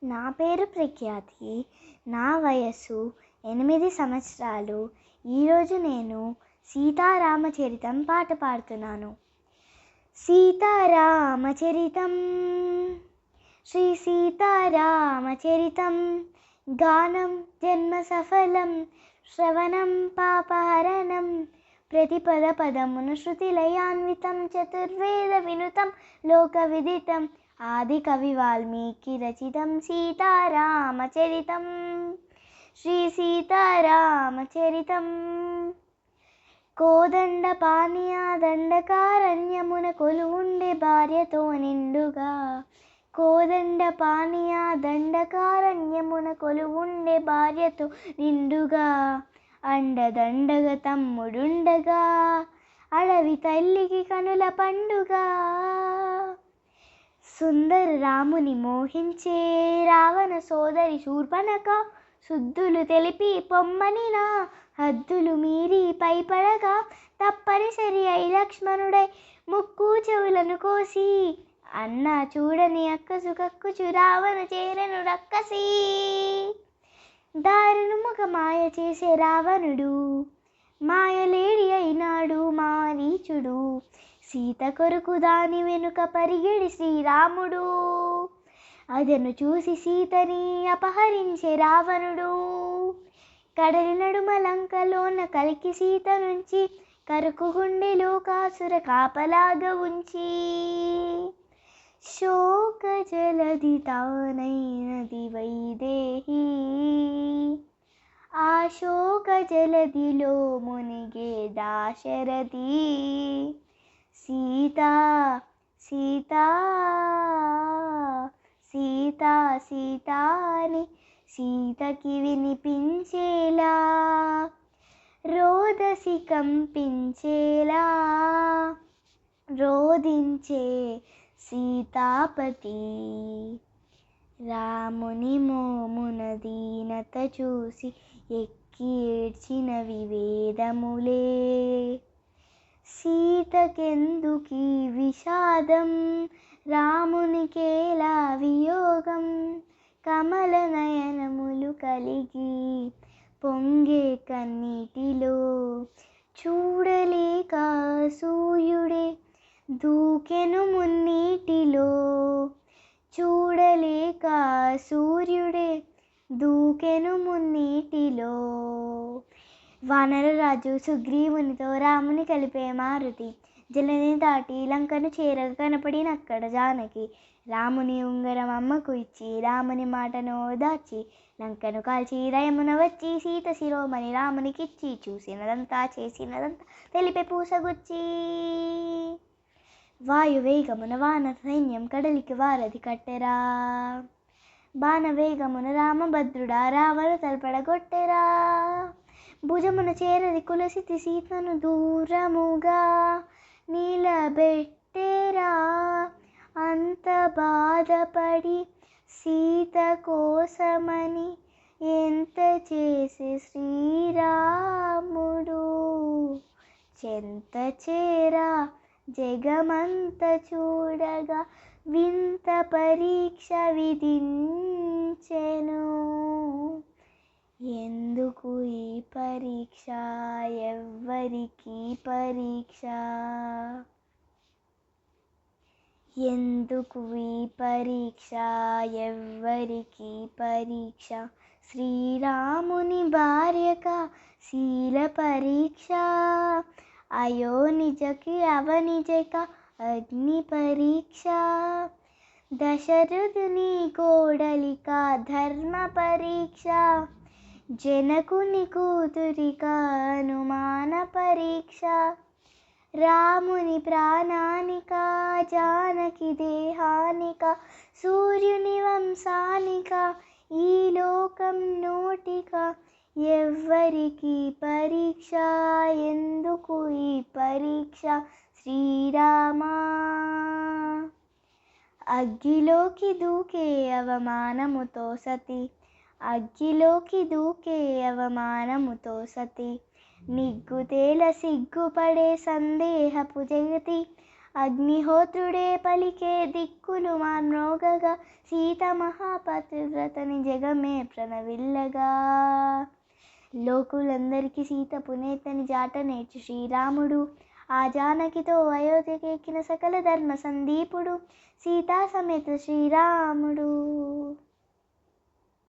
నా పేరు ప్రఖ్యాతి. నా వయస్సు 8 సంవత్సరాలు. ఈరోజు నేను సీతారామచరితం పాట పాడుతున్నాను. సీతారామచరితం శ్రీ సీతారామచరితం గానం జన్మ సఫలం శ్రవణం పాపహరణం ప్రతిపద పదమును శృతిలయాన్వితం చతుర్వేద వినుతం లోక విదితం ఆది కవి వాల్మీకి రచితం సీతారామచరితం శ్రీ సీతారామచరితం కోదండ పానీయ దండకారణ్యమున కొలువుండే భార్యతో నిండుగా కోదండ పానీయ దండకారణ్యమున కొలువుండే భార్యతో నిండుగా అండదండగ తమ్ముడుండగా అడవి తల్లికి కనుల పండుగ సుందర రాముని మోహించే రావణ సోదరి శూర్పణఖ శుద్ధులు తెలిపి పొమ్మనినా హద్దులు మీరి పైపడగా తప్పనిసరి అయి లక్ష్మణుడై ముక్కు చెవులను కోసి అన్న చూడని అక్కసు కక్కుచు రావణ చేరను రక్కసి దారును ముఖ మాయ చేసే రావణుడు మాయలేడి అయినాడు మారీచుడు సీత కొరకు దాని వెనుక పరిగెడి శ్రీరాముడు అదను చూసి సీతని అపహరించే రావణుడు కడలి నడుమ లంకలోన కలికి సీత నుంచి కరకు గుండెలో కాసుర కాపలాగా ఉంచి శోక జలది తానైనది వైదేహి ఆ శోక జలదిలో మునిగే దాశరథి సీతా సీతా సీతా సీతా అని సీతకి వినిపించేలా రోదసి కంపించేలా రోదించే సీతాపతి రాముని మోమున దీనత చూసి ఎక్కి ఏడ్చినవి వేదములే సీతకెందుకీ విషాదం రామునికేలా వియోగం కమల నయనములు కలిగి పొంగే కన్నీటిలో చూడలేక సూర్యుడే దూకెను మున్నీటిలో చూడలేక సూర్యుడే దూకెను మున్నీటిలో వానరరాజు సుగ్రీవునితో రాముని కలిపే మారుతి జలని దాటి లంకను చేరగా కనపడినక్కడ జానకి రాముని ఉంగరం అమ్మకు ఇచ్చి రాముని మాటను ఓదార్చి లంకను కాల్చి రయమున వచ్చి సీత శిరోమణి రామునికిచ్చి చూసినదంతా చేసినదంతా తెలిపే పూసగుచ్చి వాయువేగమున వానర సైన్యం కడలికి వారధి కట్టెరా బాణవేగమున రామభద్రుడా రావణ తలపడగొట్టెరా భుజమున చేరది కులసితి సీతను దూరముగా నిలబెట్టెరా అంత బాధపడి సీత కోసమని ఎంత చేసే శ్రీరాముడు చెంత చేరా జగమంత చూడగా వింత పరీక్ష విధించెను ఎందుకు ఈ పరీక్ష ఎవ్వరికి పరీక్ష ఎందుకు ఈ పరీక్ష ఎవ్వరికి పరీక్ష శ్రీరాముని భార్యక శీల పరీక్ష అయో నిజకి అవనిజక అగ్ని పరీక్ష దశరథుని కోడలిక ధర్మ పరీక్ష జనకుని కూతురిక అనుమాన పరీక్ష రాముని ప్రాణానిక జానకి దేహానిక సూర్యుని వంశానిక ఈ లోకం నోటిక ఎవ్వరికి పరీక్ష ఎందుకు ఈ పరీక్ష శ్రీరామా అగ్గిలోకి దూకే అవమానముతో సతి అగ్గిలోకి దూకే అవమానముతో సతి నిగ్గుతేల సిగ్గుపడే సందేహపు జగతి అగ్నిహోత్రుడే పలికే దిక్కులు మార్మోగగా సీత మహాపతివ్రతని జగమే ప్రణవిల్లగా. లోకులందరికీ సీత పునేతని జాట నేర్చి శ్రీరాముడు ఆ జానకితో అయోధ్యకెక్కిన సకల ధర్మ సందీపుడు సీతా సమేత శ్రీరాముడు.